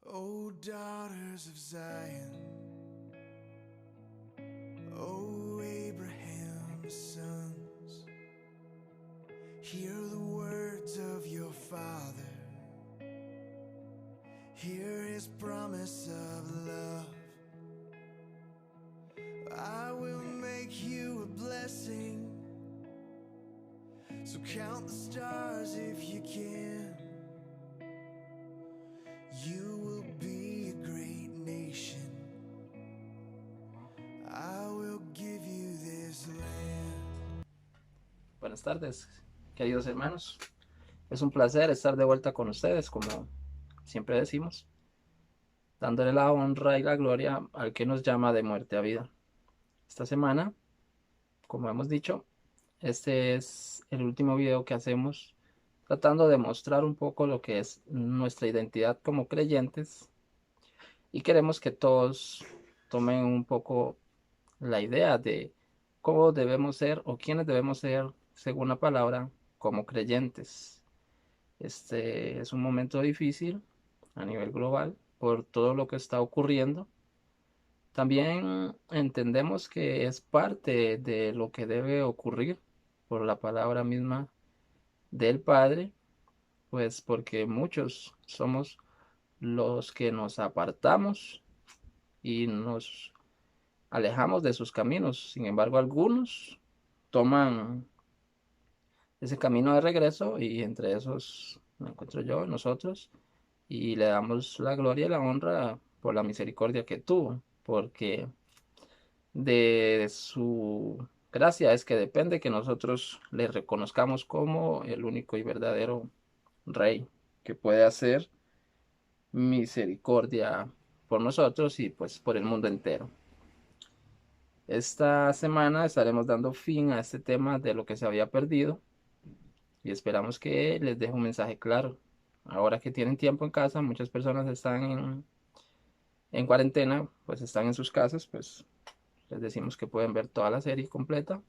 O daughters of Zion, O Abraham's sons, hear the words of your father, hear his promise of love. I will make you a blessing, so count the stars if you can. You will be a great nation. I will give you this land. Buenas tardes, queridos hermanos. Es un placer estar de vuelta con ustedes, como siempre decimos, dándole la honra y la gloria al que nos llama de muerte a vida. Esta semana, como hemos dicho, este es el último video que hacemos tratando de mostrar un poco lo que es nuestra identidad como creyentes, y queremos que todos tomen un poco la idea de cómo debemos ser o quiénes debemos ser según la palabra como creyentes. Este es un momento difícil a nivel global por todo lo que está ocurriendo. También entendemos que es parte de lo que debe ocurrir por la palabra misma del Padre, pues porque muchos somos los que nos apartamos y nos alejamos de sus caminos. Sin embargo, algunos toman ese camino de regreso, y entre esos me encuentro yo, nosotros, y le damos la gloria y la honra por la misericordia que tuvo, porque de su gracia es que depende que nosotros le reconozcamos como el único y verdadero Rey que puede hacer misericordia por nosotros y pues por el mundo entero. Esta semana estaremos dando fin a este tema de lo que se había perdido, y esperamos que les deje un mensaje claro. Ahora que tienen tiempo en casa, muchas personas están en cuarentena, pues están en sus casas, pues les decimos que pueden ver toda la serie completa,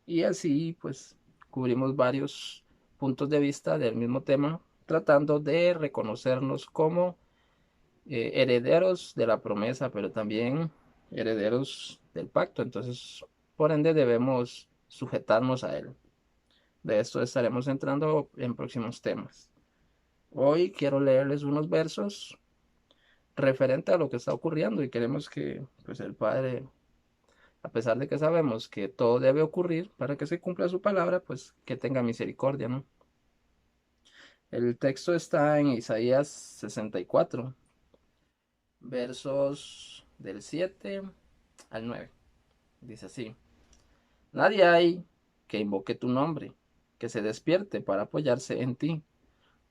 y así pues cubrimos varios puntos de vista del mismo tema, tratando de reconocernos como herederos de la promesa, pero también herederos del pacto. Entonces, por ende, debemos sujetarnos a él. De esto estaremos entrando en próximos temas. Hoy quiero leerles unos versos referente a lo que está ocurriendo, y queremos que pues el Padre, a pesar de que sabemos que todo debe ocurrir para que se cumpla su palabra, pues que tenga misericordia, ¿no? El texto está en Isaías 64, versos del 7 al 9. Dice así: Nadie hay que invoque tu nombre, que se despierte para apoyarse en ti,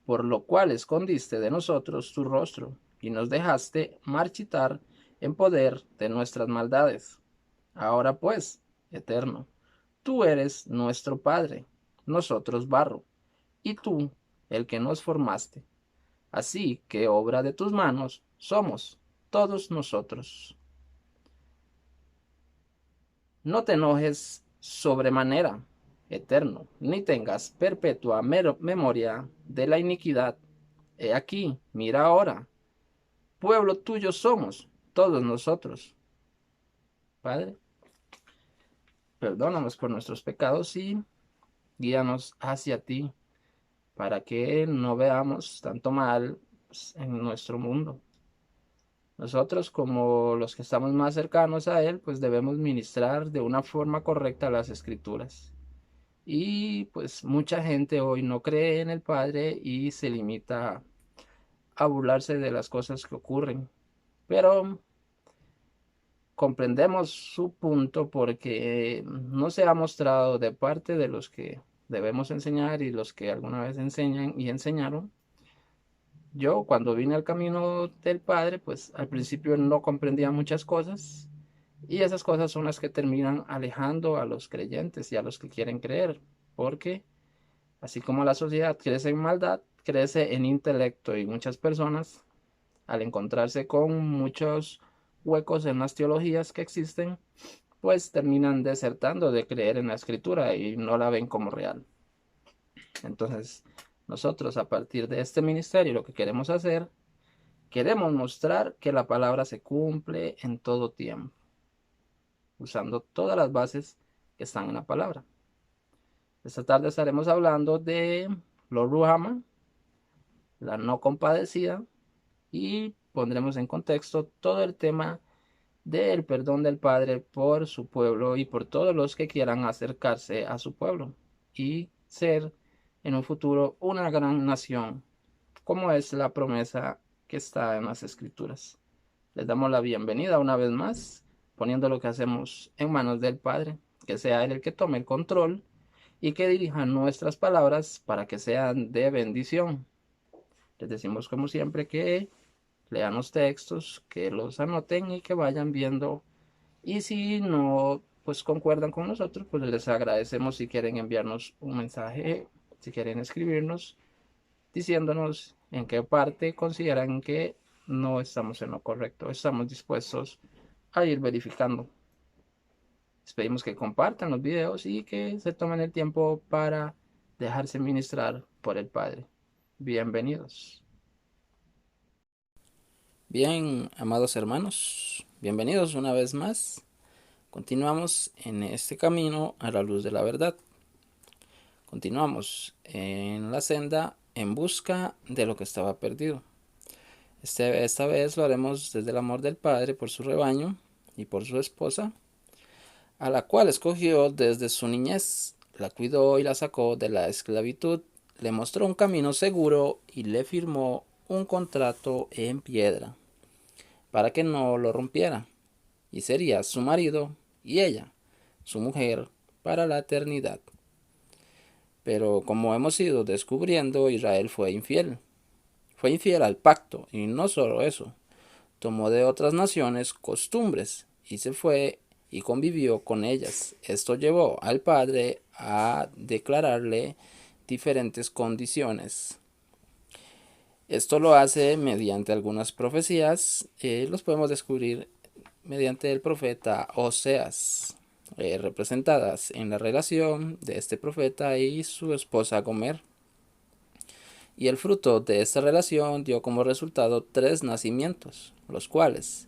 por lo cual escondiste de nosotros tu rostro y nos dejaste marchitar en poder de nuestras maldades. Ahora pues, Eterno, tú eres nuestro Padre, nosotros barro, y tú el que nos formaste. Así que obra de tus manos somos todos nosotros. No te enojes sobremanera, Eterno, ni tengas perpetua memoria de la iniquidad. He aquí, mira ahora, pueblo tuyo somos todos nosotros. Padre, perdónanos por nuestros pecados y guíanos hacia ti, para que no veamos tanto mal en nuestro mundo. Nosotros, como los que estamos más cercanos a Él, pues debemos ministrar de una forma correcta las Escrituras. Y pues mucha gente hoy no cree en el Padre y se limita a burlarse de las cosas que ocurren. Pero comprendemos su punto, porque no se ha mostrado de parte de los que debemos enseñar y los que alguna vez enseñan y enseñaron. Yo, cuando vine al camino del Padre, pues al principio no comprendía muchas cosas, y esas cosas son las que terminan alejando a los creyentes y a los que quieren creer, porque así como la sociedad crece en maldad, crece en intelecto, y muchas personas, al encontrarse con muchos huecos en las teologías que existen, pues terminan desertando de creer en la escritura y no la ven como real. Entonces, nosotros, a partir de este ministerio, lo que queremos hacer queremos mostrar que la palabra se cumple en todo tiempo, usando todas las bases que están en la palabra. Esta tarde estaremos hablando de lo Ruhama, la no compadecida, y pondremos en contexto todo el tema del perdón del Padre por su pueblo y por todos los que quieran acercarse a su pueblo y ser en un futuro una gran nación, como es la promesa que está en las Escrituras. Les damos la bienvenida una vez más, poniendo lo que hacemos en manos del Padre, que sea Él el que tome el control y que dirija nuestras palabras para que sean de bendición. Les decimos como siempre que lean los textos, que los anoten y que vayan viendo. Y si no, pues concuerdan con nosotros, pues les agradecemos si quieren enviarnos un mensaje, si quieren escribirnos, diciéndonos en qué parte consideran que no estamos en lo correcto. Estamos dispuestos a ir verificando. Les pedimos que compartan los videos y que se tomen el tiempo para dejarse ministrar por el Padre. Bienvenidos. Bien, amados hermanos, bienvenidos una vez más. Continuamos en este camino a la luz de la verdad. Continuamos en la senda en busca de lo que estaba perdido. Esta vez lo haremos desde el amor del Padre por su rebaño y por su esposa, a la cual escogió desde su niñez, la cuidó y la sacó de la esclavitud, le mostró un camino seguro y le firmó un contrato en piedra para que no lo rompiera, y sería su marido y ella, su mujer, para la eternidad. Pero como hemos ido descubriendo, Israel fue infiel. Fue infiel al pacto, y no solo eso, tomó de otras naciones costumbres y se fue y convivió con ellas. Esto llevó al padre a declararle diferentes condiciones. Esto lo hace mediante algunas profecías, los podemos descubrir mediante el profeta Oseas, representadas en la relación de este profeta y su esposa Gomer. Y el fruto de esta relación dio como resultado 3 nacimientos, los cuales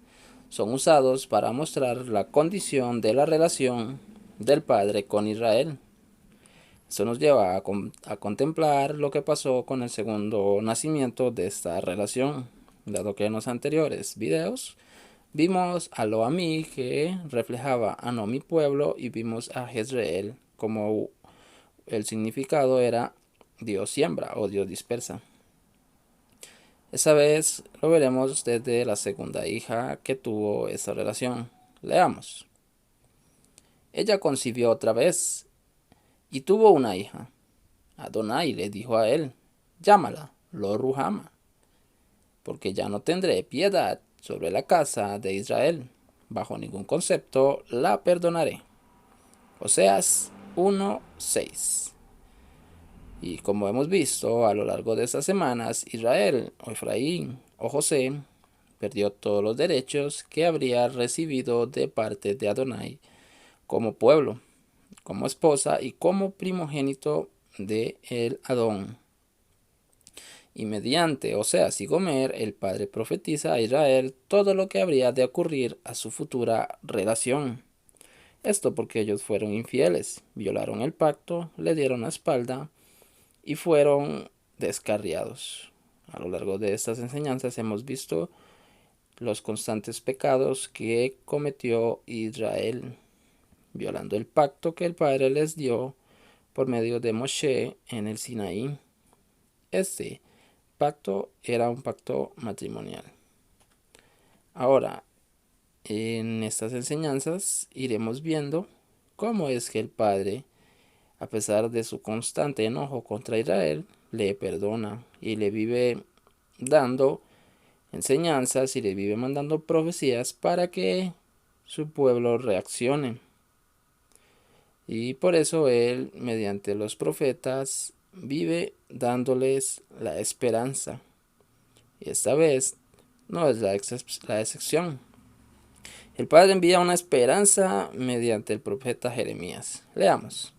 son usados para mostrar la condición de la relación del Padre con Israel. Eso nos lleva a contemplar lo que pasó con el segundo nacimiento de esta relación, dado que en los anteriores videos vimos a Lo-Ammi, que reflejaba a No mi pueblo, y vimos a Jezreel como el significado era Dios siembra o Dios dispersa. Esa vez lo veremos desde la segunda hija que tuvo esa relación. Leamos. Ella concibió otra vez y tuvo una hija. Adonai le dijo a él: llámala Lo Ruhama, porque ya no tendré piedad sobre la casa de Israel. Bajo ningún concepto la perdonaré. Oseas 1:6. Y como hemos visto a lo largo de estas semanas, Israel, o Efraín, o José, perdió todos los derechos que habría recibido de parte de Adonai como pueblo, como esposa y como primogénito de el Adón. Y mediante Oseas y Gomer, el padre profetiza a Israel todo lo que habría de ocurrir a su futura relación. Esto porque ellos fueron infieles, violaron el pacto, le dieron la espalda y fueron descarriados. A lo largo de estas enseñanzas hemos visto los constantes pecados que cometió Israel, violando el pacto que el Padre les dio por medio de Moshe en el Sinaí. Este pacto era un pacto matrimonial. Ahora, en estas enseñanzas iremos viendo cómo es que el Padre, a pesar de su constante enojo contra Israel, le perdona y le vive dando enseñanzas y le vive mandando profecías para que su pueblo reaccione. Y por eso él, mediante los profetas, vive dándoles la esperanza. Y esta vez no es la excepción. El Padre envía una esperanza mediante el profeta Jeremías. Leamos.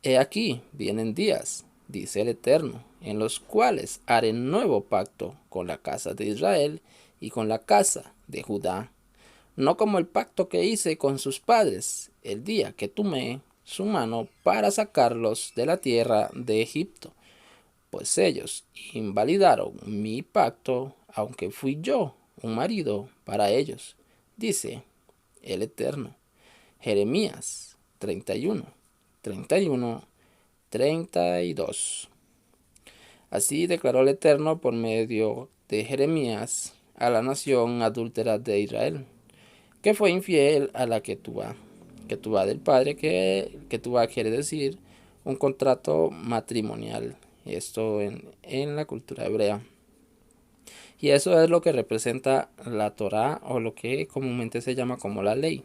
He aquí, vienen días, dice el Eterno, en los cuales haré nuevo pacto con la casa de Israel y con la casa de Judá, no como el pacto que hice con sus padres el día que tomé su mano para sacarlos de la tierra de Egipto, pues ellos invalidaron mi pacto, aunque fui yo un marido para ellos, dice el Eterno. Jeremías 31, 31, 32. Así declaró el Eterno por medio de Jeremías a la nación adúltera de Israel, que fue infiel a la Ketubá. Ketubá del padre, que Ketubá quiere decir un contrato matrimonial. Esto en la cultura hebrea. Y eso es lo que representa la Torá, o lo que comúnmente se llama como la ley,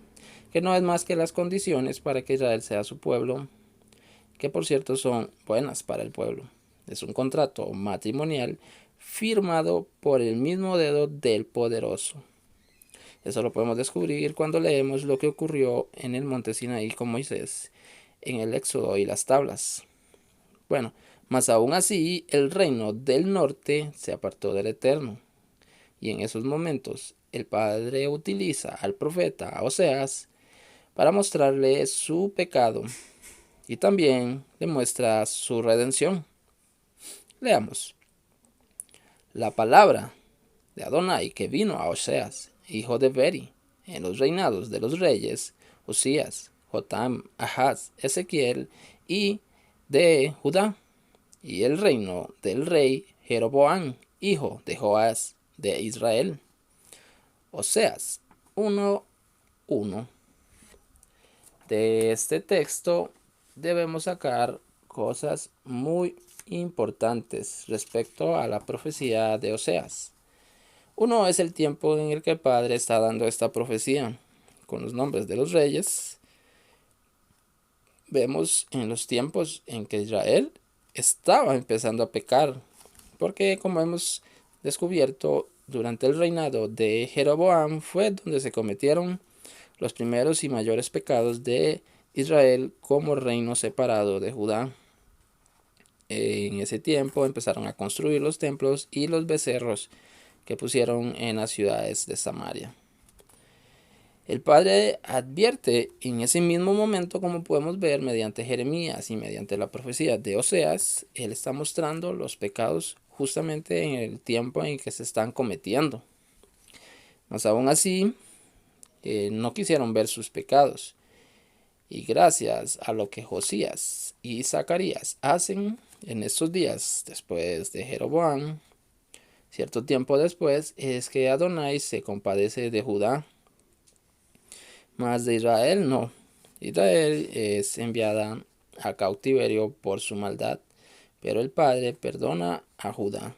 que no es más que las condiciones para que Israel sea su pueblo, que por cierto son buenas para el pueblo. Es un contrato matrimonial firmado por el mismo dedo del poderoso. Eso lo podemos descubrir cuando leemos lo que ocurrió en el monte Sinaí con Moisés en el Éxodo y las tablas. Bueno, mas aún así el reino del norte se apartó del Eterno. Y en esos momentos el Padre utiliza al profeta Oseas para mostrarle su pecado y también le muestra su redención. Leamos. La palabra de Adonai que vino a Oseas, hijo de Beri, en los reinados de los reyes Usías, Jotam, Ahaz, Ezequiel y de Judá, y el reino del rey Jeroboam, hijo de Joás de Israel. Oseas 1:1. De este texto debemos sacar cosas muy importantes respecto a la profecía de Oseas. Uno es el tiempo en el que el Padre está dando esta profecía con los nombres de los reyes. Vemos en los tiempos en que Israel estaba empezando a pecar, porque como hemos descubierto, durante el reinado de Jeroboam fue donde se cometieron los primeros y mayores pecados de Israel como reino separado de Judá. En ese tiempo empezaron a construir los templos y los becerros que pusieron en las ciudades de Samaria. El Padre advierte en ese mismo momento, como podemos ver mediante Jeremías y mediante la profecía de Oseas, Él está mostrando los pecados justamente en el tiempo en que se están cometiendo. Mas aún así, no quisieron ver sus pecados. Y gracias a lo que Josías y Zacarías hacen en estos días después de Jeroboam, cierto tiempo después, es que Adonai se compadece de Judá, mas de Israel no. Israel es enviada a cautiverio por su maldad, pero el Padre perdona a Judá.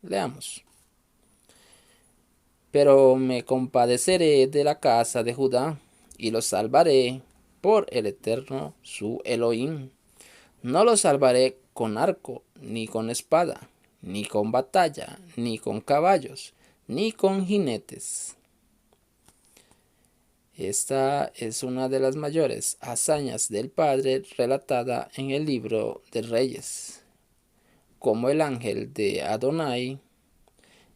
Leamos. Pero me compadeceré de la casa de Judá y los salvaré por el Eterno su Elohim. No los salvaré con arco, ni con espada, ni con batalla, ni con caballos, ni con jinetes. Esta es una de las mayores hazañas del Padre relatada en el libro de Reyes, como el ángel de Adonai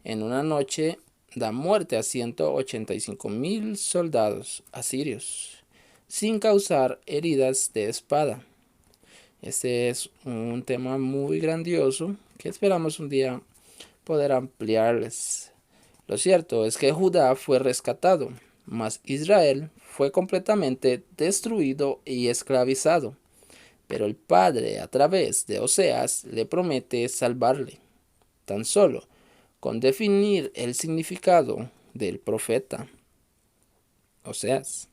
en una noche da muerte a 185,000 soldados asirios, sin causar heridas de espada. Este es un tema muy grandioso que esperamos un día poder ampliarles. Lo cierto es que Judá fue rescatado, mas Israel fue completamente destruido y esclavizado. Pero el Padre, a través de Oseas, le promete salvarle, tan solo con definir el significado del profeta Oseas.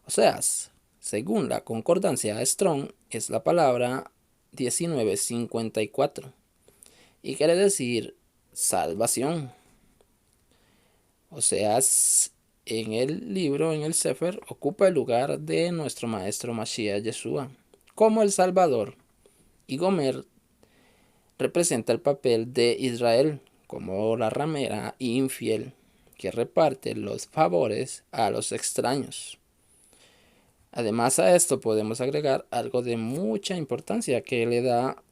Oseas, según la concordancia Strong, es la palabra 1954 y quiere decir salvación. Oseas en el libro, en el Sefer, ocupa el lugar de nuestro maestro Mashiach Yeshua como el Salvador, y Gomer representa el papel de Israel como la ramera infiel que reparte los favores a los extraños. Además a esto podemos agregar algo de mucha importancia que le da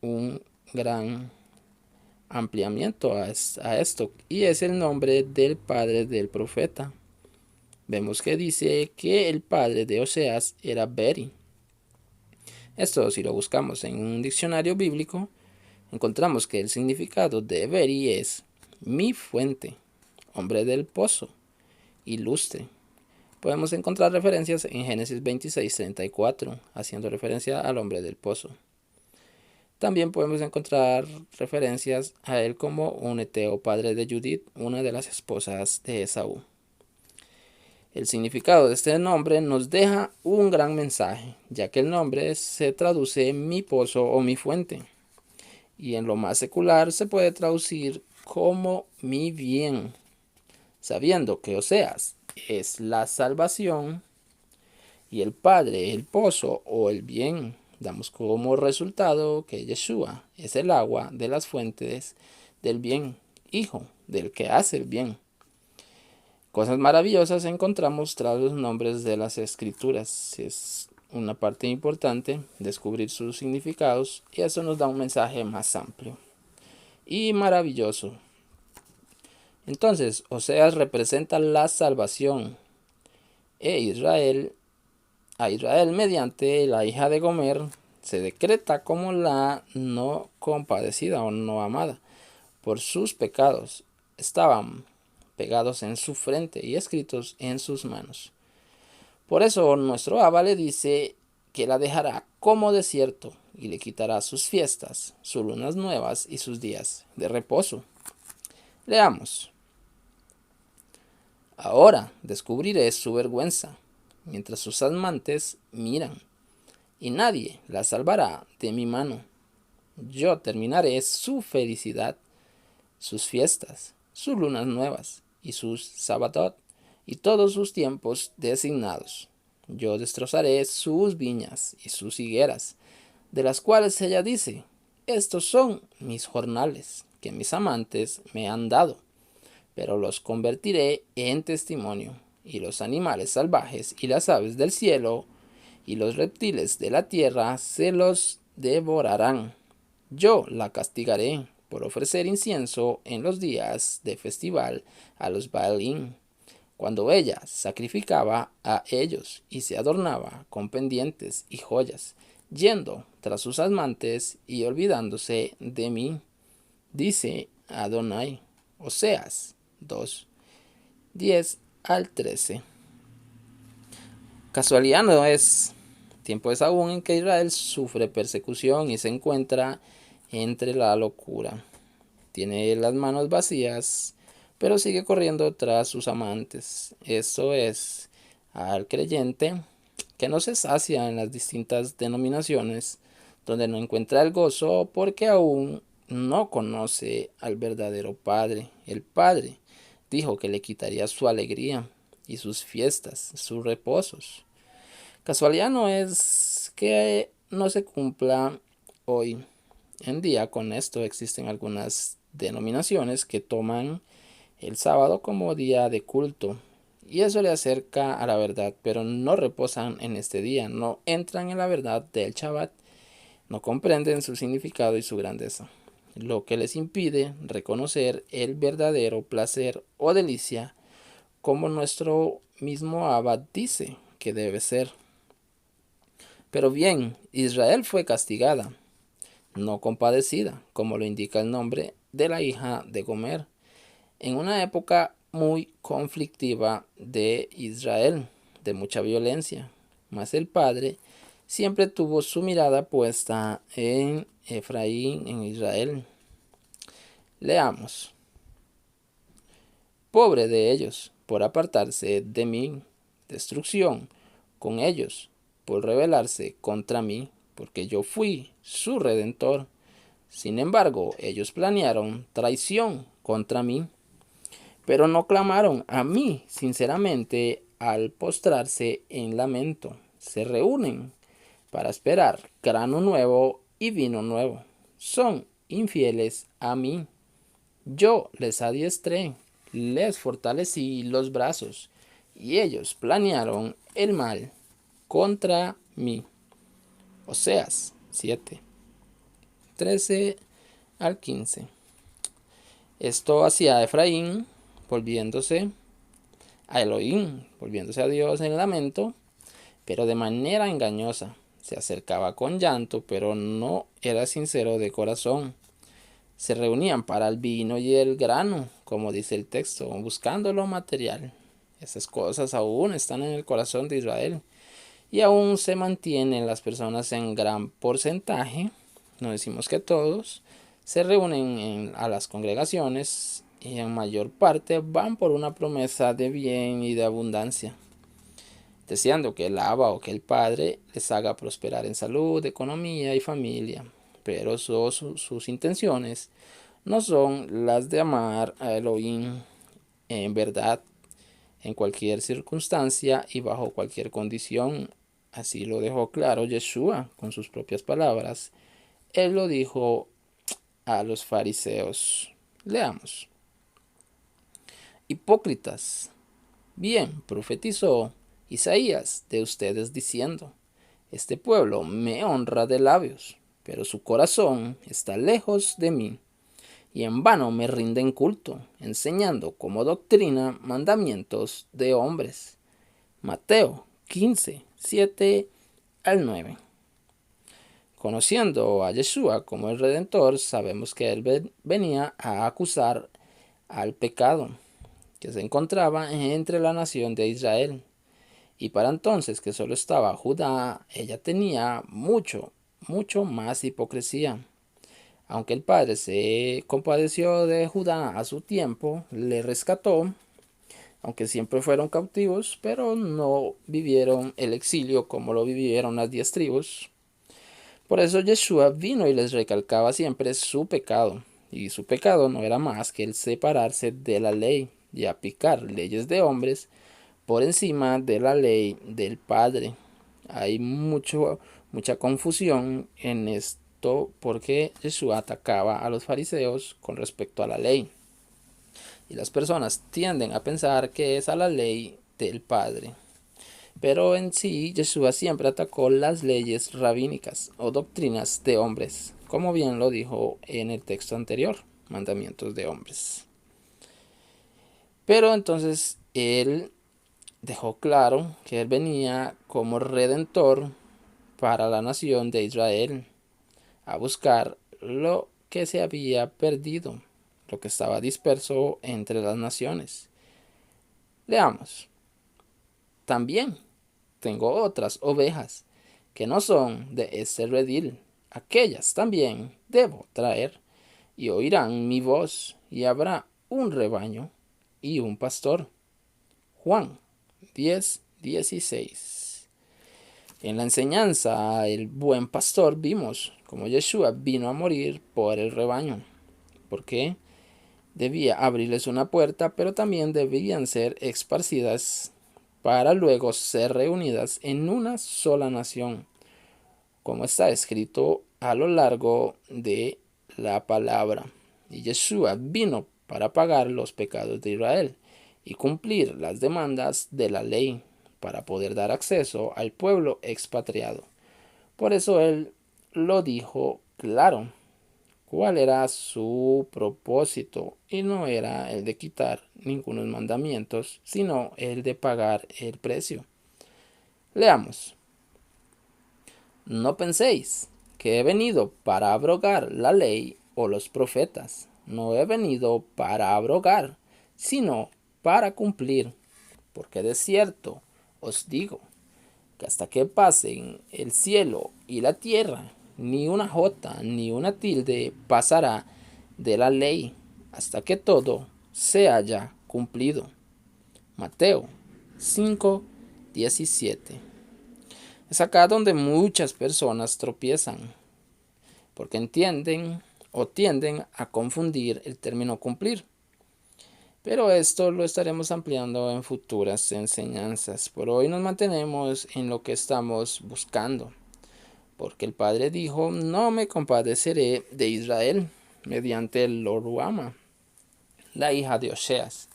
un gran ampliamiento a esto, y es el nombre del padre del profeta. Vemos que dice que el padre de Oseas era Beri. Esto, si lo buscamos en un diccionario bíblico, encontramos que el significado de Beri es mi fuente, hombre del pozo, ilustre. Podemos encontrar referencias en Génesis 26:34, haciendo referencia al hombre del pozo. También podemos encontrar referencias a él como un eteo, padre de Judith, una de las esposas de Esaú. El significado de este nombre nos deja un gran mensaje, ya que el nombre se traduce mi pozo o mi fuente, y en lo más secular se puede traducir como mi bien. Sabiendo que Oseas es la salvación y el Padre el pozo o el bien, damos como resultado que Yeshua es el agua de las fuentes del bien, hijo del que hace el bien. Cosas maravillosas encontramos tras los nombres de las escrituras. Es una parte importante descubrir sus significados, y eso nos da un mensaje más amplio y maravilloso. Entonces, Oseas representa la salvación a Israel mediante la hija de Gomer se decreta como la no compadecida o no amada. Por sus pecados estaban pegados en su frente y escritos en sus manos. Por eso nuestro Abba le dice que la dejará como desierto y le quitará sus fiestas, sus lunas nuevas y sus días de reposo. Leamos. Ahora descubriré su vergüenza, mientras sus amantes miran, y nadie la salvará de mi mano. Yo terminaré su felicidad, sus fiestas, sus lunas nuevas y sus sabatot, y todos sus tiempos designados. Yo destrozaré sus viñas y sus higueras, de las cuales ella dice, estos son mis jornales que mis amantes me han dado, pero los convertiré en testimonio, y los animales salvajes y las aves del cielo y los reptiles de la tierra se los devorarán. Yo la castigaré por ofrecer incienso en los días de festival a los Baalim, cuando ella sacrificaba a ellos y se adornaba con pendientes y joyas, yendo tras sus amantes y olvidándose de mí, dice Adonai. Oseas 2:10-13. Casualidad no es. Tiempo es aún en que Israel sufre persecución y se encuentra entre la locura. Tiene las manos vacías, pero sigue corriendo tras sus amantes. Esto es al creyente que no se sacia en las distintas denominaciones, donde no encuentra el gozo porque aún no conoce al verdadero Padre. El Padre dijo que le quitaría su alegría y sus fiestas, sus reposos. Casualidad no es que no se cumpla hoy en día con esto. Existen algunas denominaciones que toman el sábado como día de culto, y eso le acerca a la verdad, pero no reposan en este día, no entran en la verdad del Shabbat, no comprenden su significado y su grandeza, lo que les impide reconocer el verdadero placer o delicia, como nuestro mismo Abba dice que debe ser. Pero bien, Israel fue castigada, no compadecida, como lo indica el nombre de la hija de Gomer, en una época muy conflictiva de Israel, de mucha violencia. Mas el padre siempre tuvo su mirada puesta en Efraín, en Israel. Leamos. Pobre de ellos, por apartarse de mí, destrucción con ellos, por rebelarse contra mí, porque yo fui su redentor. Sin embargo, ellos planearon traición contra mí, pero no clamaron a mí sinceramente al postrarse en lamento. Se reúnen para esperar grano nuevo y vino nuevo. Son infieles a mí. Yo les adiestré, les fortalecí los brazos, y ellos planearon el mal contra mí. Oseas 7:13 al 15. Esto hacía Efraín, volviéndose a Elohim, volviéndose a Dios en lamento, pero de manera engañosa. Se acercaba con llanto, pero no era sincero de corazón. Se reunían para el vino y el grano, como dice el texto, buscando lo material. Esas cosas aún están en el corazón de Israel y aún se mantienen las personas en gran porcentaje, no decimos que todos, se reúnen a las congregaciones y en mayor parte van por una promesa de bien y de abundancia, deseando que el Abba o que el Padre les haga prosperar en salud, economía y familia. Pero sus intenciones no son las de amar a Elohim en verdad, en cualquier circunstancia y bajo cualquier condición. Así lo dejó claro Yeshua con sus propias palabras. Él lo dijo a los fariseos. Leamos. Hipócritas, bien profetizó Isaías de ustedes diciendo: este pueblo me honra de labios, pero su corazón está lejos de mí, y en vano me rinden culto, enseñando como doctrina mandamientos de hombres. Mateo 15, 7 al 9. Conociendo a Yeshua como el Redentor, sabemos que él venía a acusar al pecado que se encontraba entre la nación de Israel. Y para entonces que solo estaba Judá, ella tenía mucho más hipocresía. Aunque el padre se compadeció de Judá a su tiempo, le rescató, aunque siempre fueron cautivos, pero no vivieron el exilio como lo vivieron las 10 tribus. Por eso Yeshua vino y les recalcaba siempre su pecado, y su pecado no era más que el separarse de la ley y aplicar leyes de hombres por encima de la ley del Padre. Hay mucha confusión en esto porque Jesús atacaba a los fariseos con respecto a la ley. Y las personas tienden a pensar que es a la ley del Padre. Pero en sí, Yeshua siempre atacó las leyes rabínicas o doctrinas de hombres, como bien lo dijo en el texto anterior, mandamientos de hombres. Pero entonces él dejó claro que él venía como redentor para la nación de Israel, a buscar lo que se había perdido, lo que estaba disperso entre las naciones. Leamos. También tengo otras ovejas que no son de ese redil. Aquellas también debo traer, y oirán mi voz, y habrá un rebaño y un pastor. Juan 10:16. En la enseñanza el buen pastor vimos como Yeshua vino a morir por el rebaño, porque debía abrirles una puerta, pero también debían ser esparcidas para luego ser reunidas en una sola nación, como está escrito a lo largo de la palabra. Y Yeshua vino para pagar los pecados de Israel y cumplir las demandas de la ley para poder dar acceso al pueblo expatriado. Por eso él lo dijo claro cuál era su propósito, y no era el de quitar ningunos mandamientos, sino el de pagar el precio. Leamos. No penséis que he venido para abrogar la ley o los profetas. No he venido para abrogar, sino para cumplir. Porque de cierto os digo que hasta que pasen el cielo y la tierra, ni una jota ni una tilde pasará de la ley, hasta que todo se haya cumplido. Mateo 5:17. Es acá donde muchas personas tropiezan, porque entienden o tienden a confundir el término cumplir. Pero esto lo estaremos ampliando en futuras enseñanzas. Por hoy nos mantenemos en lo que estamos buscando, porque el Padre dijo: no me compadeceré de Israel, mediante el Loruama, la hija de Oseas,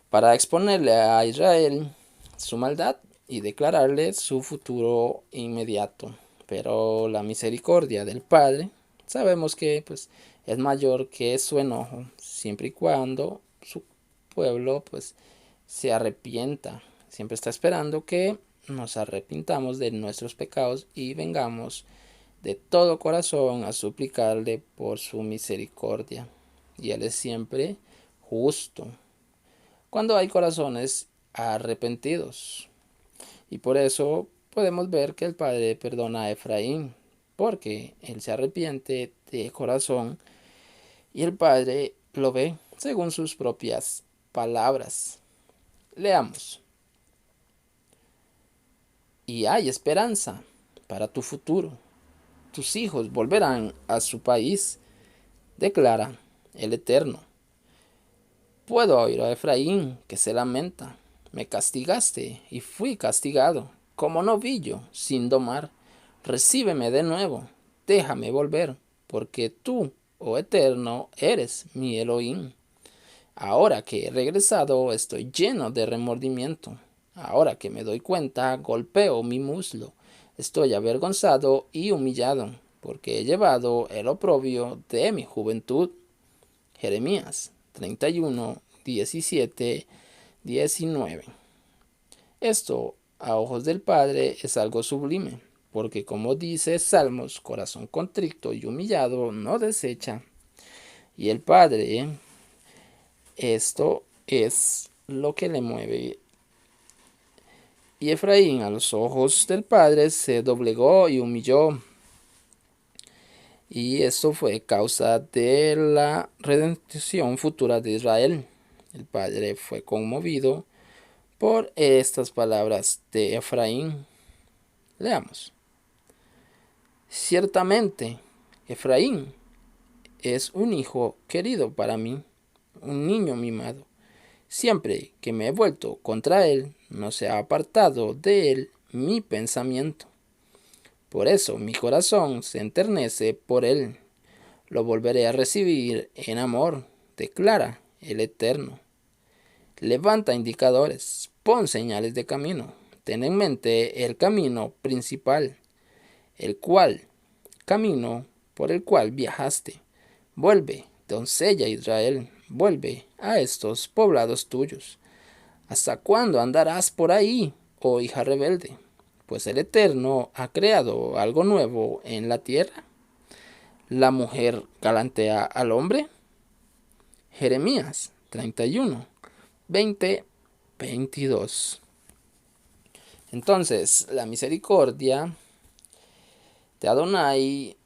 para exponerle a Israel su maldad y declararle su futuro inmediato. Pero la misericordia del Padre, sabemos que es mayor que su enojo, siempre y cuando su pueblo pues se arrepienta. Siempre está esperando que nos arrepintamos de nuestros pecados y vengamos de todo corazón a suplicarle por su misericordia. Y Él es siempre justo cuando hay corazones arrepentidos. Y por eso podemos ver que el Padre perdona a Efraín, porque él se arrepiente de corazón y el Padre lo ve según sus propias palabras. Leamos. Y hay esperanza para tu futuro. Tus hijos volverán a su país, declara el Eterno. Puedo oír a Efraín que se lamenta. Me castigaste y fui castigado, como novillo sin domar. Recíbeme de nuevo, déjame volver, porque tú, oh Eterno, eres mi Elohim. Ahora que he regresado estoy lleno de remordimiento. Ahora que me doy cuenta, golpeo mi muslo. Estoy avergonzado y humillado, porque he llevado el oprobio de mi juventud. Jeremías 31, 17, 19. Esto, a ojos del Padre, es algo sublime, porque como dice Salmos, corazón contrito y humillado no desecha. Y el Padre, esto es lo que le mueve. Y Efraín, a los ojos del Padre, se doblegó y humilló. Y esto fue causa de la redención futura de Israel. El Padre fue conmovido por estas palabras de Efraín. Leamos. Ciertamente, Efraín es un hijo querido para mí, un niño mimado. Siempre que me he vuelto contra él, no se ha apartado de él mi pensamiento. Por eso mi corazón se enternece por él. Lo volveré a recibir en amor, declara el Eterno. Levanta indicadores, pon señales de camino. Ten en mente el camino principal, camino por el cual viajaste. Vuelve, doncella Israel, vuelve a estos poblados tuyos. ¿Hasta cuándo andarás por ahí, oh hija rebelde? Pues el Eterno ha creado algo nuevo en la tierra. ¿La mujer galantea al hombre? Jeremías 31, 20, 22. Entonces, la misericordia de Adonai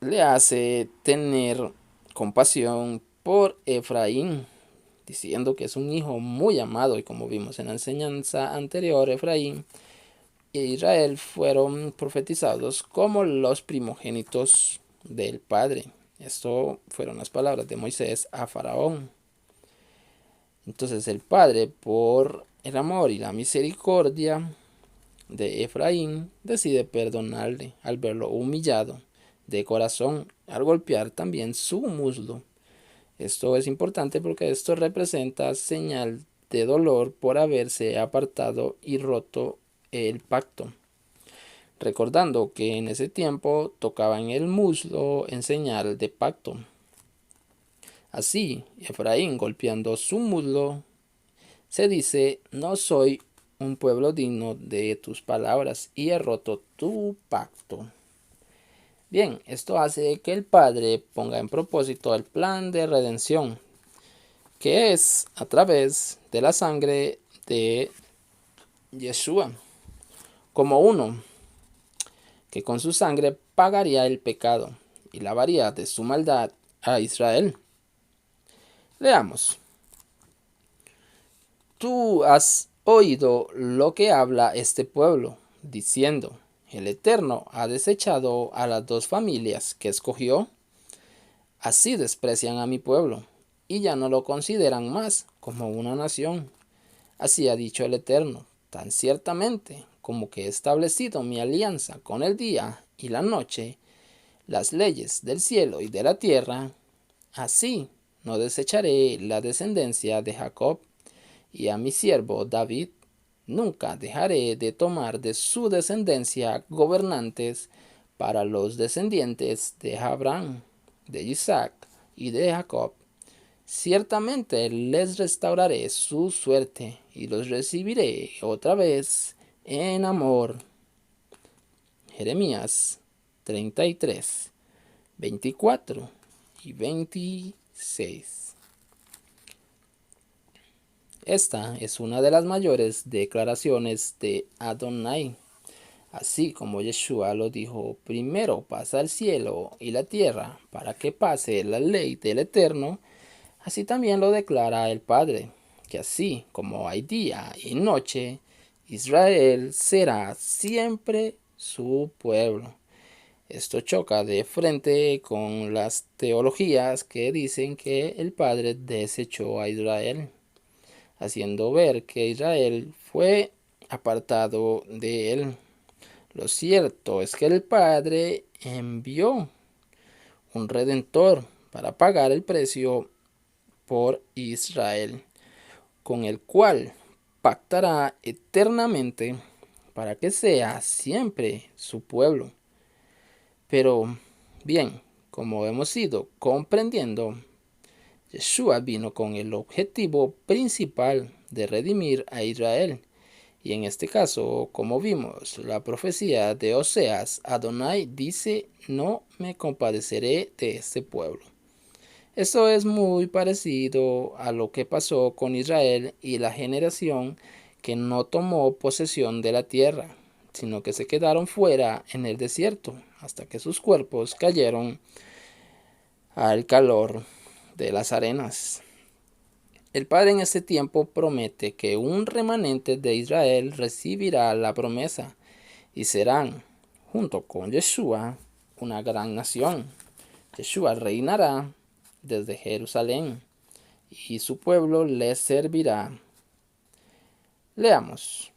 le hace tener compasión por Efraín, diciendo que es un hijo muy amado, y como vimos en la enseñanza anterior, Efraín e Israel fueron profetizados como los primogénitos del Padre. Esto fueron las palabras de Moisés a Faraón. Entonces el Padre, por el amor y la misericordia de Efraín, decide perdonarle al verlo humillado de corazón, al golpear también su muslo. Esto es importante porque esto representa señal de dolor por haberse apartado y roto el pacto. Recordando que en ese tiempo tocaban el muslo en señal de pacto. Así, Efraín, golpeando su muslo, se dice: no soy un pueblo digno de tus palabras y he roto tu pacto. Bien, esto hace que el Padre ponga en propósito el plan de redención, que es a través de la sangre de Yeshua, como uno que con su sangre pagaría el pecado y lavaría de su maldad a Israel. Leamos. Tú has oído lo que habla este pueblo, diciendo: el Eterno ha desechado a las dos familias que escogió. Así desprecian a mi pueblo, y ya no lo consideran más como una nación. Así ha dicho el Eterno: tan ciertamente como que he establecido mi alianza con el día y la noche, las leyes del cielo y de la tierra, así no desecharé la descendencia de Jacob, y a mi siervo David nunca dejaré de tomar de su descendencia gobernantes para los descendientes de Abraham, de Isaac y de Jacob, ciertamente les restauraré su suerte y los recibiré otra vez en amor. Jeremías 33, 24 y 26. Esta es una de las mayores declaraciones de Adonai. Así como Yeshua lo dijo, primero pasa el cielo y la tierra para que pase la ley del Eterno, así también lo declara el Padre, que así como hay día y noche, Israel será siempre su pueblo. Esto choca de frente con las teologías que dicen que el Padre desechó a Israel, haciendo ver que Israel fue apartado de él. Lo cierto es que el Padre envió un redentor para pagar el precio por Israel, con el cual pactará eternamente para que sea siempre su pueblo. Pero bien, como hemos ido comprendiendo, Yeshua vino con el objetivo principal de redimir a Israel. Y en este caso, como vimos, la profecía de Oseas, Adonai dice, no me compadeceré de este pueblo. Esto es muy parecido a lo que pasó con Israel y la generación que no tomó posesión de la tierra, sino que se quedaron fuera en el desierto, hasta que sus cuerpos cayeron al calor de las arenas. El Padre en este tiempo promete que un remanente de Israel recibirá la promesa y serán, junto con Yeshua, una gran nación. Yeshua reinará desde Jerusalén y su pueblo les servirá. Leamos.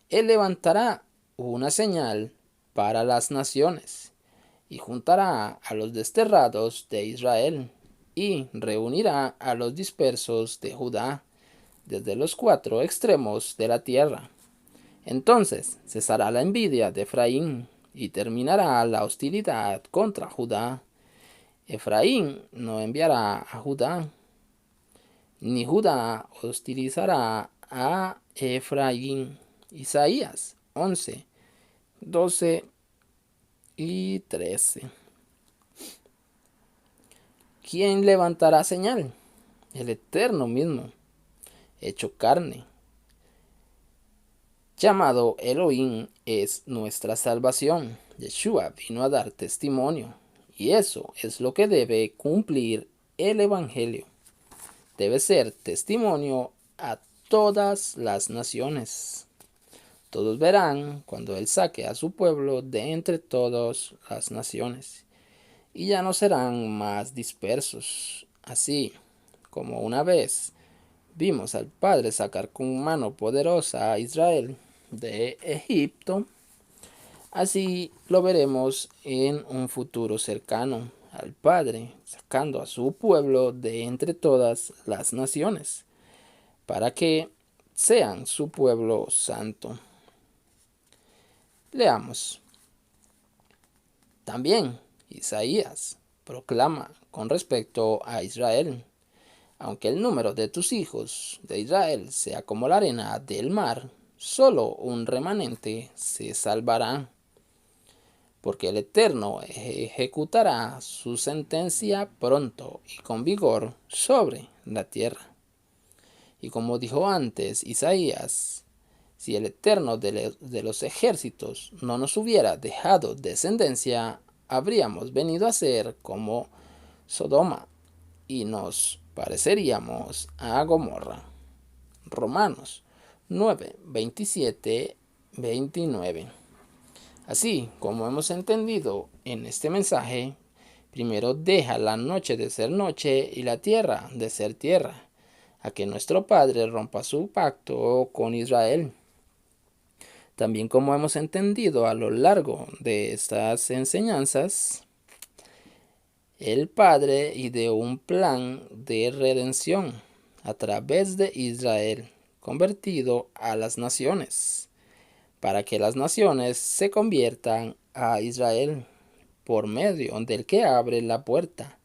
Él levantará una señal para las naciones y juntará a los desterrados de Israel y reunirá a los dispersos de Judá desde los 4 extremos de la tierra. Entonces cesará la envidia de Efraín y terminará la hostilidad contra Judá. Efraín no enviará a Judá, ni Judá hostilizará a Efraín. Isaías 11, 12 y 13. ¿Quién levantará señal? El Eterno mismo, hecho carne, llamado Elohim, es nuestra salvación. Yeshua vino a dar testimonio, y eso es lo que debe cumplir el Evangelio. Debe ser testimonio a todas las naciones. Todos verán cuando Él saque a su pueblo de entre todas las naciones, y ya no serán más dispersos. Así como una vez vimos al Padre sacar con mano poderosa a Israel de Egipto, así lo veremos en un futuro cercano, al Padre sacando a su pueblo de entre todas las naciones, para que sean su pueblo santo. Leamos. También Isaías proclama con respecto a Israel: aunque el número de tus hijos de Israel sea como la arena del mar, solo un remanente se salvará, porque el Eterno ejecutará su sentencia pronto y con vigor sobre la tierra. Y como dijo antes Isaías, si el Eterno de los ejércitos no nos hubiera dejado descendencia, habríamos venido a ser como Sodoma y nos pareceríamos a Gomorra. Romanos 9, 27, 29. Así como hemos entendido en este mensaje, primero deja la noche de ser noche y la tierra de ser tierra, a que nuestro Padre rompa su pacto con Israel. También como hemos entendido a lo largo de estas enseñanzas, el Padre ideó un plan de redención a través de Israel, convertido a las naciones, para que las naciones se conviertan a Israel. por medio del que abre la puerta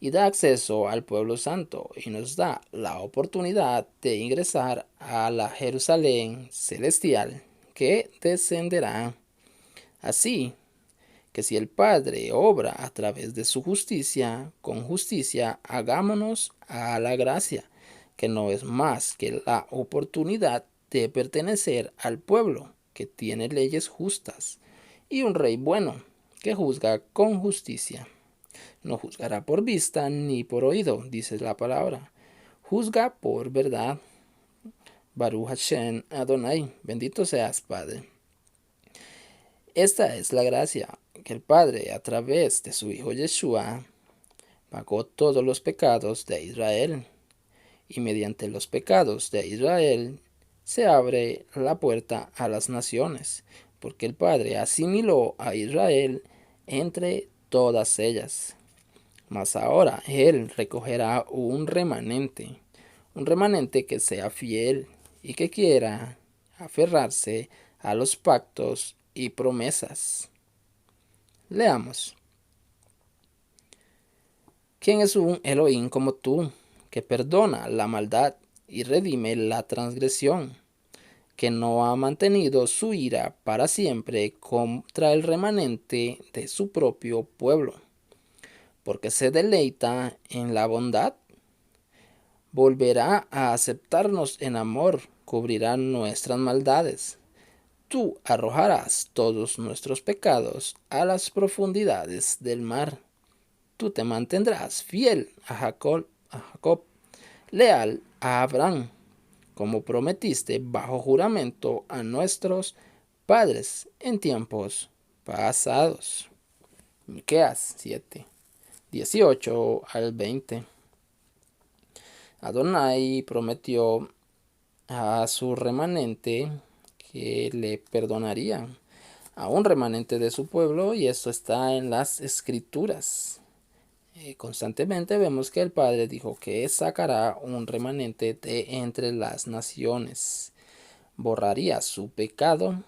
y da acceso al pueblo santo y nos da la oportunidad de ingresar a la Jerusalén celestial que descenderá. Así que si el Padre obra a través de su justicia, con justicia hagámonos a la gracia, que no es más que la oportunidad de pertenecer al pueblo que tiene leyes justas y un rey bueno que juzga con justicia. No juzgará por vista ni por oído, dice la palabra. Juzga por verdad. Baruch Hashem Adonai, bendito seas, Padre. Esta es la gracia, que el Padre, a través de su Hijo Yeshua, pagó todos los pecados de Israel, y mediante los pecados de Israel se abre la puerta a las naciones, porque el Padre asimiló a Israel entre todas ellas. Mas ahora Él recogerá un remanente que sea fiel y que quiera aferrarse a los pactos y promesas. Leamos. ¿Quién es un Elohim como tú, que perdona la maldad y redime la transgresión, que no ha mantenido su ira para siempre contra el remanente de su propio pueblo, porque se deleita en la bondad? Volverá a aceptarnos en amor, cubrirá nuestras maldades. Tú arrojarás todos nuestros pecados a las profundidades del mar. Tú te mantendrás fiel a Jacob, leal a Abraham, como prometiste bajo juramento a nuestros padres en tiempos pasados. Miqueas 7, 18 al 20. Adonai prometió a su remanente que le perdonaría a un remanente de su pueblo, y esto está en las escrituras. Constantemente vemos que el Padre dijo que sacará un remanente de entre las naciones, borraría su pecado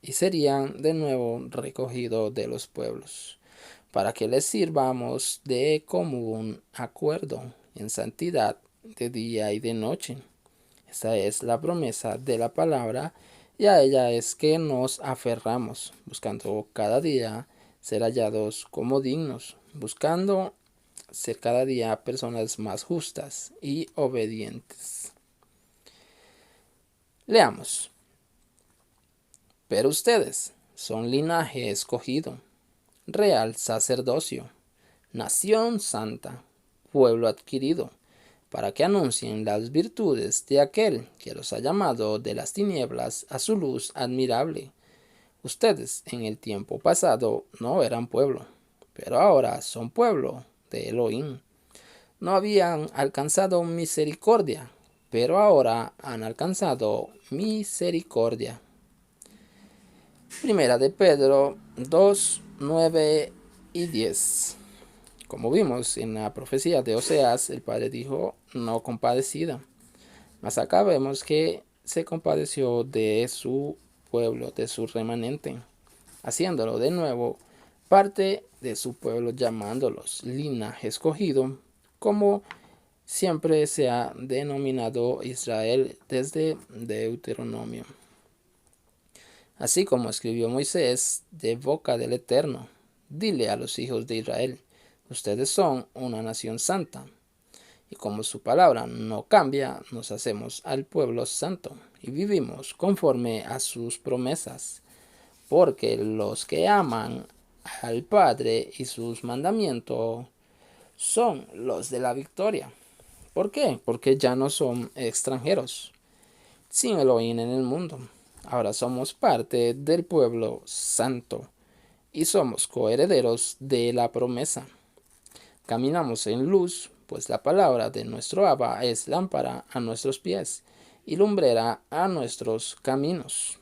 y serían de nuevo recogidos de los pueblos, para que les sirvamos de común acuerdo en santidad de día y de noche. Esta es la promesa de la palabra, y a ella es que nos aferramos, buscando cada día ser hallados como dignos, buscando ser cada día personas más justas y obedientes. Leamos. Pero ustedes son linaje escogido, real sacerdocio, nación santa, pueblo adquirido, para que anuncien las virtudes de aquel que los ha llamado de las tinieblas a su luz admirable. Ustedes en el tiempo pasado no eran pueblo, pero ahora son pueblo de Elohim. No habían alcanzado misericordia, pero ahora han alcanzado misericordia. Primera de Pedro 2, 9 y 10. Como vimos en la profecía de Oseas, el Padre dijo, no compadecida. Mas acá vemos que se compadeció de su pueblo, de su remanente, haciéndolo de nuevo parte de su pueblo, llamándolos linaje escogido, como siempre se ha denominado Israel desde Deuteronomio. Así como escribió Moisés de boca del Eterno, dile a los hijos de Israel, ustedes son una nación santa. Y como su palabra no cambia, nos hacemos al pueblo santo y vivimos conforme a sus promesas, porque los que aman al Padre y sus mandamientos son los de la victoria. ¿Por qué? Porque ya no son extranjeros, sin Elohim en el mundo. Ahora somos parte del pueblo santo y somos coherederos de la promesa. Caminamos en luz, pues la palabra de nuestro Abba es lámpara a nuestros pies y lumbrera a nuestros caminos.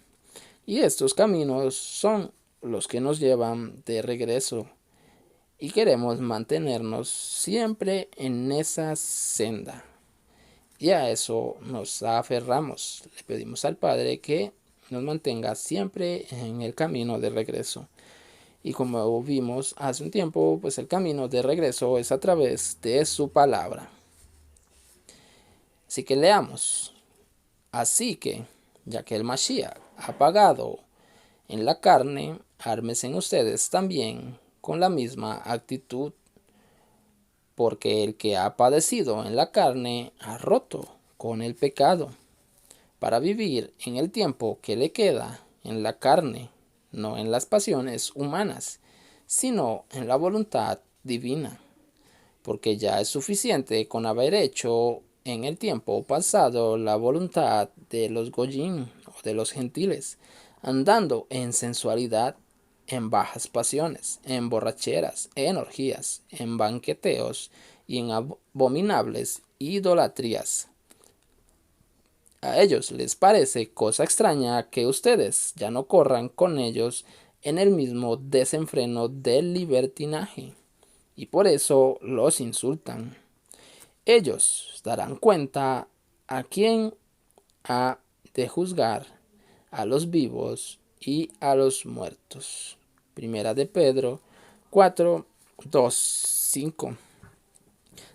Y estos caminos son los que nos llevan de regreso, y queremos mantenernos siempre en esa senda. Y a eso nos aferramos. Le pedimos al Padre que nos mantenga siempre en el camino de regreso. Y como vimos hace un tiempo, pues el camino de regreso es a través de su palabra. Así que leamos. Así que, ya que el Mashiach ha pagado en la carne, ármense ustedes también con la misma actitud, porque el que ha padecido en la carne ha roto con el pecado, para vivir en el tiempo que le queda en la carne, no en las pasiones humanas, sino en la voluntad divina, porque ya es suficiente con haber hecho en el tiempo pasado la voluntad de los goyim o de los gentiles, andando en sensualidad, en bajas pasiones, en borracheras, en orgías, en banqueteos y en abominables idolatrías. A ellos les parece cosa extraña que ustedes ya no corran con ellos en el mismo desenfreno del libertinaje, y por eso los insultan. Ellos darán cuenta a quién ha de juzgar, a los vivos y a los muertos. Primera de Pedro 4, 2, 5.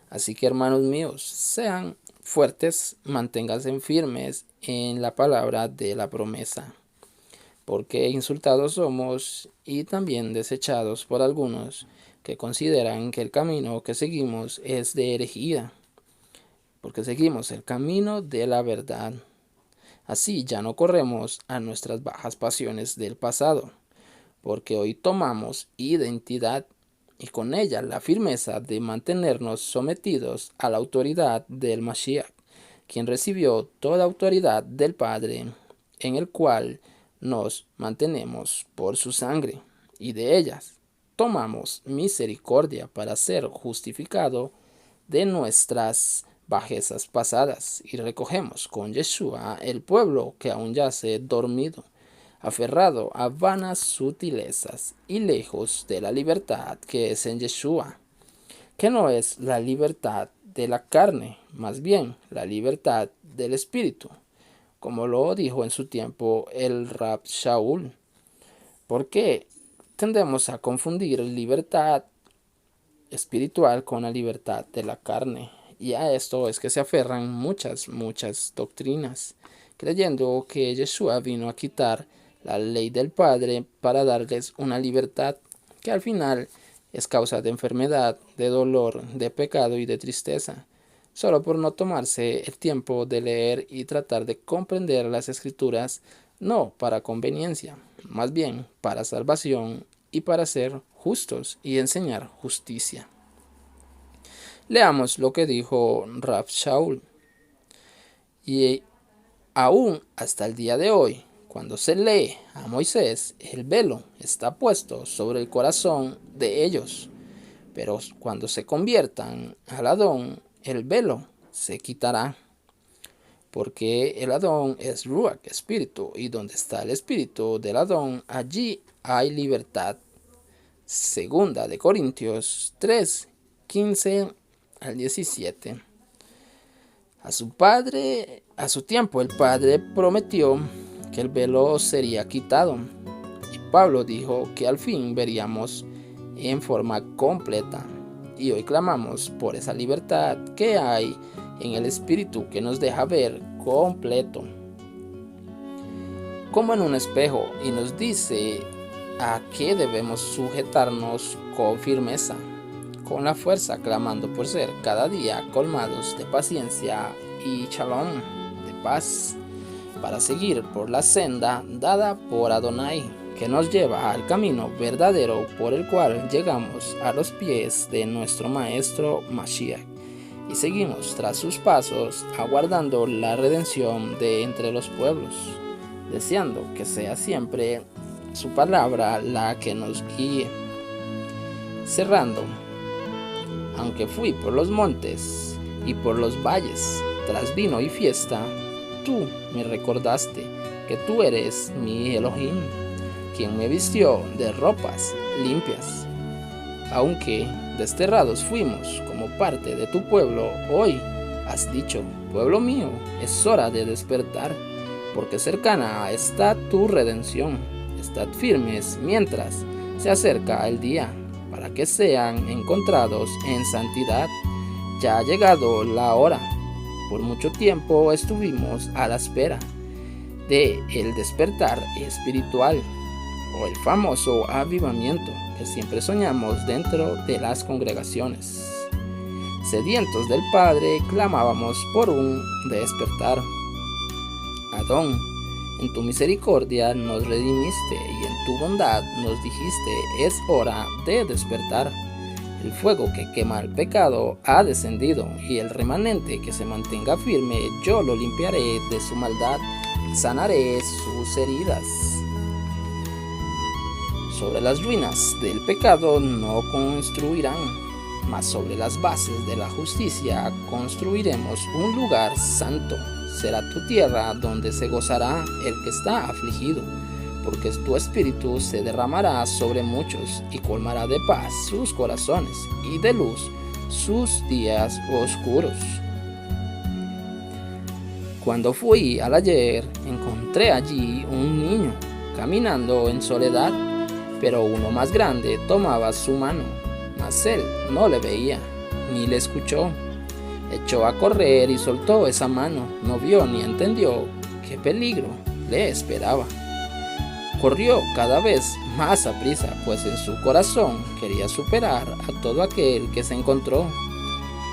Así que, hermanos míos, sean fuertes, manténganse firmes en la palabra de la promesa, porque insultados somos y también desechados por algunos que consideran que el camino que seguimos es de herejía, porque seguimos el camino de la verdad. Así ya no corremos a nuestras bajas pasiones del pasado, porque hoy tomamos identidad y con ella la firmeza de mantenernos sometidos a la autoridad del Mashiach, quien recibió toda autoridad del Padre, en el cual nos mantenemos por su sangre, y de ellas tomamos misericordia para ser justificado de nuestras bajezas pasadas, y recogemos con Yeshua el pueblo que aún yace dormido, aferrado a vanas sutilezas y lejos de la libertad que es en Yeshua, que no es la libertad de la carne, más bien la libertad del espíritu, como lo dijo en su tiempo el Rab Shaul. ¿Por qué tendemos a confundir libertad espiritual con la libertad de la carne? Y a esto es que se aferran muchas doctrinas, creyendo que Yeshua vino a quitar la ley del Padre para darles una libertad que al final es causa de enfermedad, de dolor, de pecado y de tristeza, solo por no tomarse el tiempo de leer y tratar de comprender las Escrituras, no para conveniencia, más bien para salvación y para ser justos y enseñar justicia. Leamos lo que dijo Rab Shaul. Y aún hasta el día de hoy, cuando se lee a Moisés, el velo está puesto sobre el corazón de ellos, pero cuando se conviertan al Adón, el velo se quitará, porque el Adón es Ruach, espíritu, y donde está el espíritu del Adón, allí hay libertad. Segunda de Corintios 3, 15 al 17. A su tiempo el Padre prometió que el velo sería quitado, y Pablo dijo que al fin veríamos en forma completa, y hoy clamamos por esa libertad que hay en el Espíritu que nos deja ver completo, como en un espejo, y nos dice a qué debemos sujetarnos con firmeza, con la fuerza, clamando por ser cada día colmados de paciencia y shalom, de paz, para seguir por la senda dada por Adonai, que nos lleva al camino verdadero por el cual llegamos a los pies de nuestro Maestro Mashiach, y seguimos tras sus pasos, aguardando la redención de entre los pueblos, deseando que sea siempre su palabra la que nos guíe. Cerrando, aunque fui por los montes y por los valles, tras vino y fiesta, tú me recordaste que tú eres mi Elohim, quien me vistió de ropas limpias. Aunque desterrados fuimos como parte de tu pueblo, hoy has dicho, pueblo mío, es hora de despertar, porque cercana está tu redención. Estad firmes mientras Se acerca el día para que sean encontrados en santidad. Ya ha llegado la hora. Por mucho tiempo estuvimos a la espera de el despertar espiritual o el famoso avivamiento que siempre soñamos dentro de las congregaciones. Sedientos del Padre, clamábamos por un despertar. Adón, en tu misericordia nos redimiste y en tu bondad nos dijiste, es hora de despertar. El fuego que quema el pecado ha descendido y el remanente que se mantenga firme yo lo limpiaré de su maldad y sanaré sus heridas. Sobre las ruinas del pecado no construirán, mas sobre las bases de la justicia construiremos un lugar santo. Será tu tierra donde se gozará el que está afligido, porque tu espíritu se derramará sobre muchos y colmará de paz sus corazones y de luz sus días oscuros. Cuando fui al ayer, encontré allí un niño caminando en soledad, pero uno más grande tomaba su mano, mas él no le veía ni le escuchó. Echó a correr y soltó esa mano, no vio ni entendió qué peligro le esperaba. Corrió cada vez más aprisa, pues en su corazón quería superar a todo aquel que se encontró.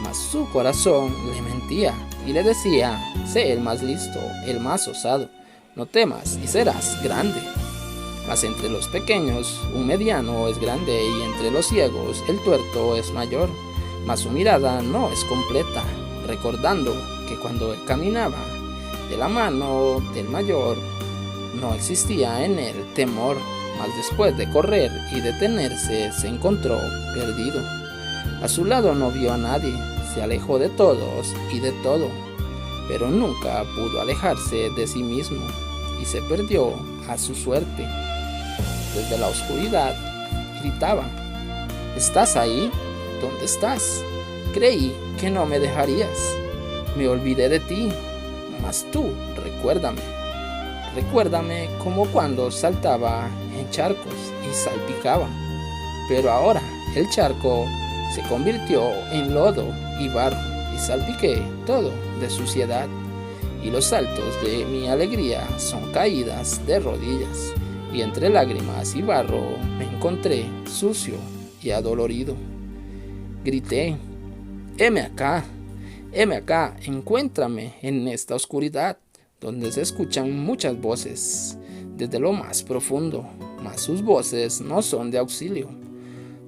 Mas su corazón le mentía y le decía, sé el más listo, el más osado, no temas y serás grande. Mas entre los pequeños un mediano es grande y entre los ciegos el tuerto es mayor. Mas su mirada no es completa, recordando que cuando él caminaba de la mano del mayor, no existía en él temor, mas después de correr y detenerse se encontró perdido. A su lado no vio a nadie, se alejó de todos y de todo, pero nunca pudo alejarse de sí mismo y se perdió a su suerte. Desde la oscuridad gritaba, ¿estás ahí? ¿Dónde estás? Creí que no me dejarías. Me olvidé de ti, mas tú recuérdame. Recuérdame como cuando saltaba en charcos y salpicaba. Pero ahora el charco se convirtió en lodo y barro y salpiqué todo de suciedad. Y los saltos de mi alegría son caídas de rodillas. Y entre lágrimas y barro me encontré sucio y adolorido. Grité, heme acá, encuéntrame en esta oscuridad, donde se escuchan muchas voces desde lo más profundo, mas sus voces no son de auxilio.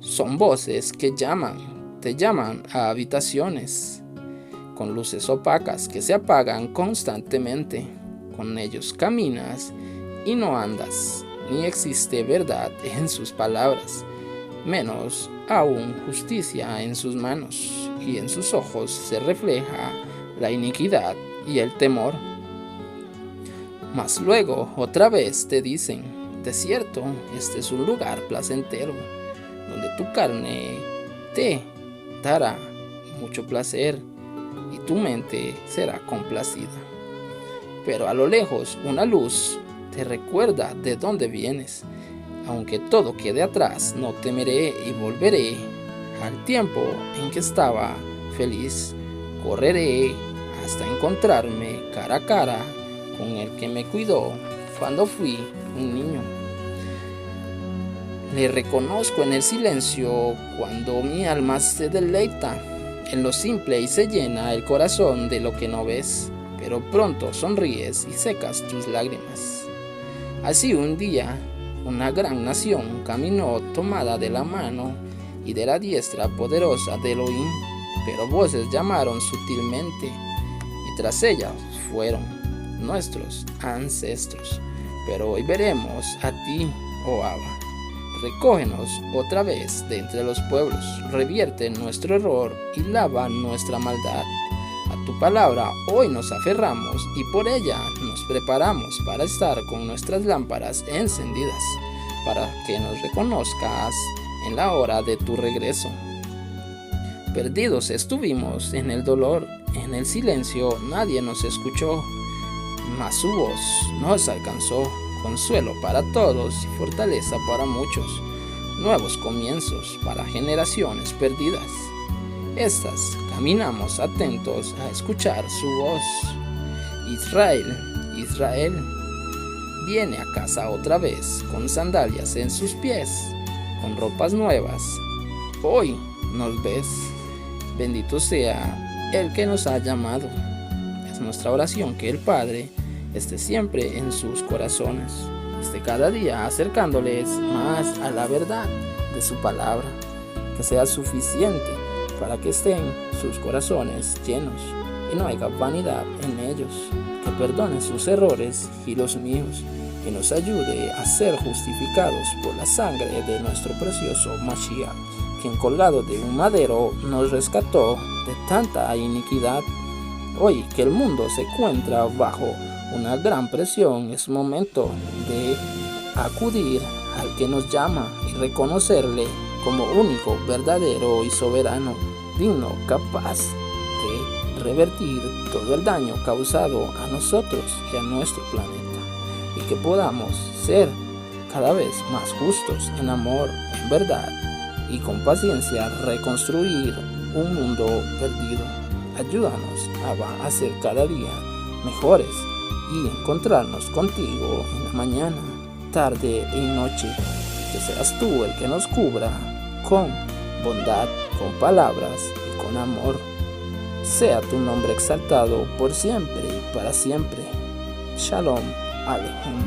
Son voces que te llaman a habitaciones, con luces opacas que se apagan constantemente. Con ellos caminas y no andas, ni existe verdad en sus palabras, menos aún justicia en sus manos, y en sus ojos se refleja la iniquidad y el temor. Mas luego otra vez te dicen, de cierto, este es un lugar placentero, donde tu carne te dará mucho placer y tu mente será complacida. Pero a lo lejos una luz te recuerda de dónde vienes. Aunque todo quede atrás, no temeré y volveré al tiempo en que estaba feliz. Correré hasta encontrarme cara a cara con el que me cuidó cuando fui un niño. Le reconozco en el silencio cuando mi alma se deleita en lo simple y se llena el corazón de lo que no ves, pero pronto sonríes y secas tus lágrimas. Así un día una gran nación caminó tomada de la mano y de la diestra poderosa de Elohim, pero voces llamaron sutilmente y tras ellas fueron nuestros ancestros. Pero hoy veremos a ti, oh Abba. Recógenos otra vez de entre los pueblos, revierte nuestro error y lava nuestra maldad. A tu palabra hoy nos aferramos y por ella nos preparamos para estar con nuestras lámparas encendidas, para que nos reconozcas en la hora de tu regreso. Perdidos estuvimos en el dolor, en el silencio nadie nos escuchó, mas su voz nos alcanzó, consuelo para todos y fortaleza para muchos. nuevos comienzos para generaciones perdidas. Estas caminamos atentos a escuchar su voz. Israel, Israel, viene a casa otra vez con sandalias en sus pies, con ropas nuevas. Hoy nos ves. Bendito sea el que nos ha llamado. Es nuestra oración que el Padre esté siempre en sus corazones, esté cada día acercándoles más a la verdad de su palabra, que sea suficiente para que estén sus corazones llenos y no haya vanidad en ellos, que perdone sus errores y los míos, y nos ayude a ser justificados por la sangre de nuestro precioso Mashiach, quien colgado de un madero nos rescató de tanta iniquidad. Hoy que el mundo se encuentra bajo una gran presión, es momento de acudir al que nos llama y reconocerle como único, verdadero y soberano, digno, capaz de revertir todo el daño causado a nosotros y a nuestro planeta, y que podamos ser cada vez más justos en amor, en verdad y con paciencia reconstruir un mundo perdido. Ayúdanos a ser cada día mejores y encontrarnos contigo en la mañana, tarde y noche. Que seas tú el que nos cubra con bondad, con palabras y con amor. Sea tu nombre exaltado por siempre y para siempre. Shalom Aleichem.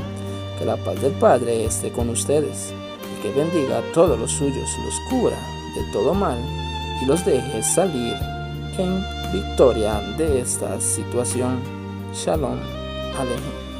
Que la paz del Padre esté con ustedes y que bendiga a todos los suyos, los cubra de todo mal y los deje salir en victoria de esta situación. Shalom Aleichem.